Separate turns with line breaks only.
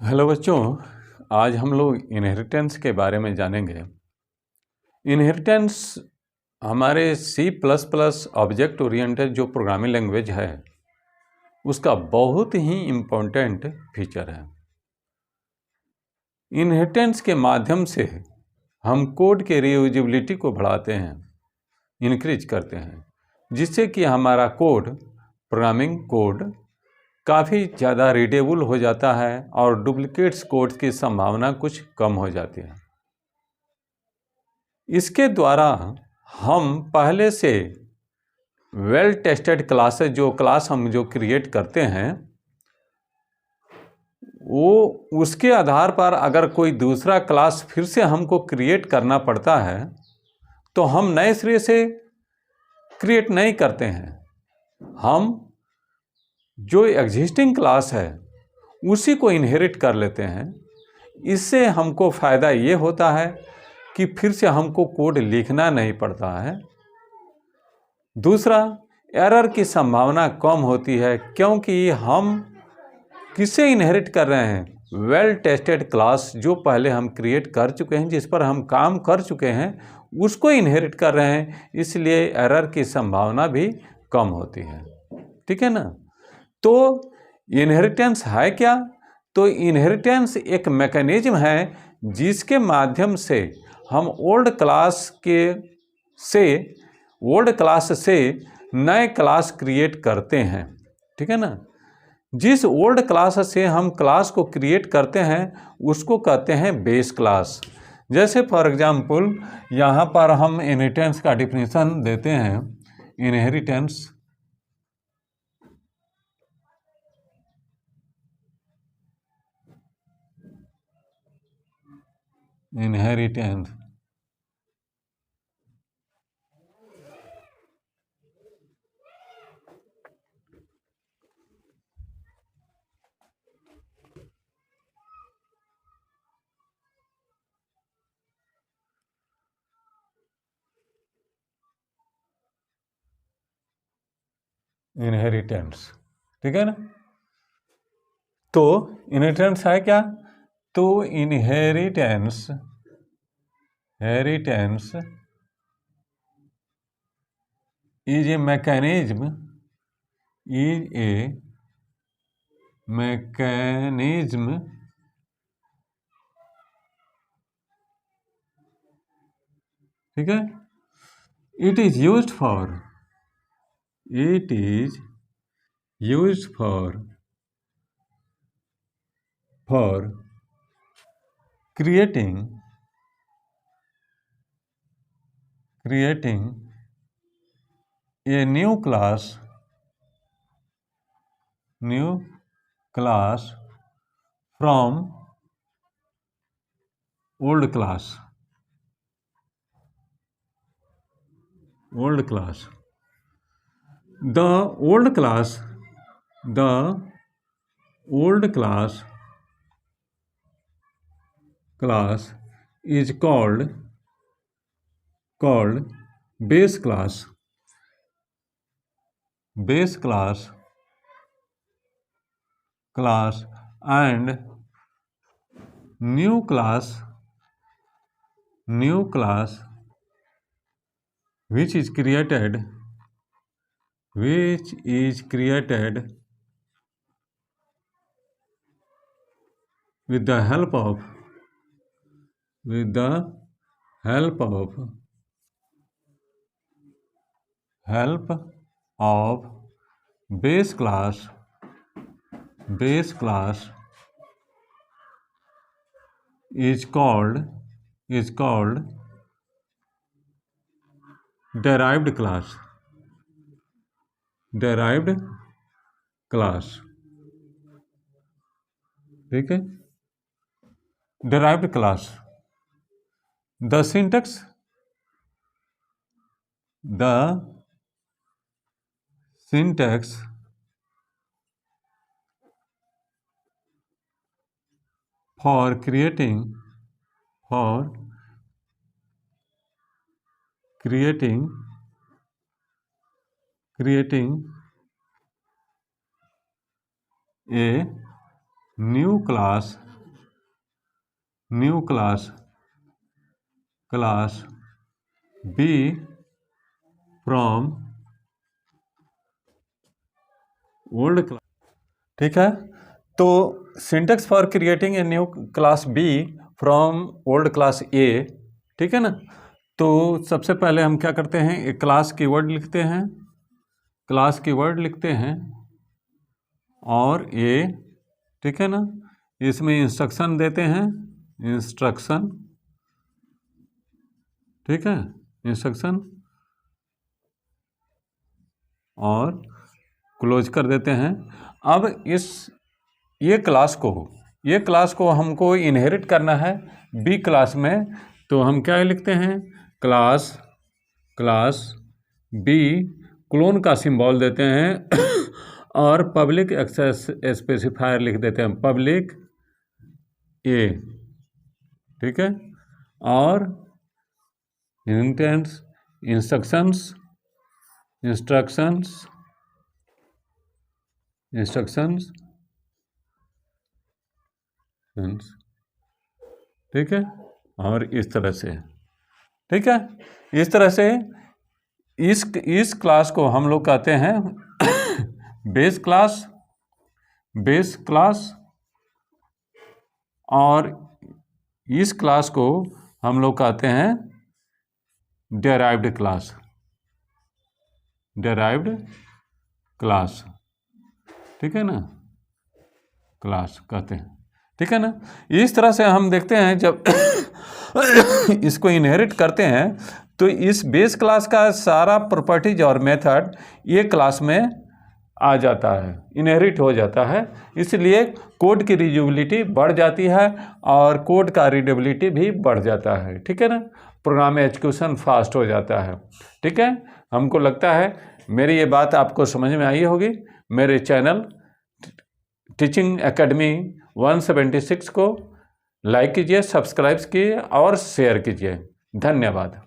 Hello बच्चों, आज हम लोग इनहेरिटेंस के बारे में जानेंगे। इनहेरिटेंस हमारे C++ ऑब्जेक्ट ओरिएंटेड जो प्रोग्रामिंग लैंग्वेज है उसका बहुत ही इम्पोर्टेंट फीचर है। इनहेरिटेंस के माध्यम से हम कोड के रीयूजेबिलिटी को बढ़ाते हैं, इंक्रीज करते हैं, जिससे कि हमारा कोड, प्रोग्रामिंग कोड काफ़ी ज़्यादा रीडेबल हो जाता है और डुप्लीकेट्स कोड्स की संभावना कुछ कम हो जाती है। इसके द्वारा हम पहले से वेल टेस्टेड क्लासेस क्लास हम क्रिएट करते हैं, वो उसके आधार पर अगर कोई दूसरा क्लास फिर से हमको क्रिएट करना पड़ता है तो हम नए सिरे से क्रिएट नहीं करते हैं। हम जो एग्जिस्टिंग क्लास है उसी को इनहेरिट कर लेते हैं। इससे हमको फ़ायदा ये होता है कि फिर से हमको कोड लिखना नहीं पड़ता है। दूसरा, एरर की संभावना कम होती है, क्योंकि हम किसे इनहेरिट कर रहे हैं? वेल टेस्टेड क्लास जो पहले हम क्रिएट कर चुके हैं, जिस पर हम काम कर चुके हैं, उसको इनहेरिट कर रहे हैं, इसलिए एरर की संभावना भी कम होती है। ठीक है ना? तो इनहेरिटेंस है क्या? तो इनहेरिटेंस एक मैकेनिज्म है जिसके माध्यम से हम ओल्ड क्लास से नए क्लास क्रिएट करते हैं। ठीक है ना? जिस ओल्ड क्लास से हम क्लास को क्रिएट करते हैं उसको कहते हैं बेस क्लास। जैसे फॉर एग्जाम्पल यहाँ पर हम इनहेरिटेंस का डिफिनीशन देते हैं। इनहेरिटेंस इनहेरिटेंस, ठीक है ना? तो इनहेरिटेंस है क्या? तो इनहेरिटेंस is a mechanism ठीक है? It is used for creating a new class from old class. The old class is called base class. And new class which is created with the help of base class is called derived class. ठीक है? derived class. The syntax for creating a new class new class B from old class. ठीक है, तो syntax for creating a new class B from old class A। ठीक है ना, तो सबसे पहले हम क्या करते हैं, एक क्लास कीवर्ड लिखते हैं, क्लास कीवर्ड लिखते हैं और A, ठीक है ना, इसमें इंस्ट्रक्शन देते हैं, इंस्ट्रक्शन, ठीक है, इंस्ट्रक्शन, और क्लोज कर देते हैं। अब ये क्लास को हमको इनहेरिट करना है B क्लास में, तो हम क्या लिखते हैं, क्लास B, क्लोन का सिंबल देते हैं और पब्लिक एक्सेस स्पेसिफायर लिख देते हैं, पब्लिक A, ठीक है, और इंटेंट्स, इंस्ट्रक्शंस, ठीक है, और इस तरह से, ठीक है, इस तरह से इस क्लास को हम लोग कहते हैं बेस क्लास, और इस क्लास को हम लोग कहते हैं डेराइव्ड क्लास, ठीक है ना, क्लास कहते हैं, ठीक है ना। इस तरह से हम देखते हैं जब इसको इनहेरिट करते हैं तो इस बेस क्लास का सारा प्रॉपर्टीज और मेथड ये क्लास में आ जाता है, इनहेरिट हो जाता है, इसलिए कोड की रीयूजेबिलिटी बढ़ जाती है और कोड का रीडेबिलिटी भी बढ़ जाता है, ठीक है ना, प्रोग्राम एग्जीक्यूशन फास्ट हो जाता है, ठीक है। हमको लगता है मेरी ये बात आपको समझ में आई होगी। मेरे चैनल टीचिंग एकेडमी 176 को लाइक कीजिए, सब्सक्राइब कीजिए और शेयर कीजिए। धन्यवाद।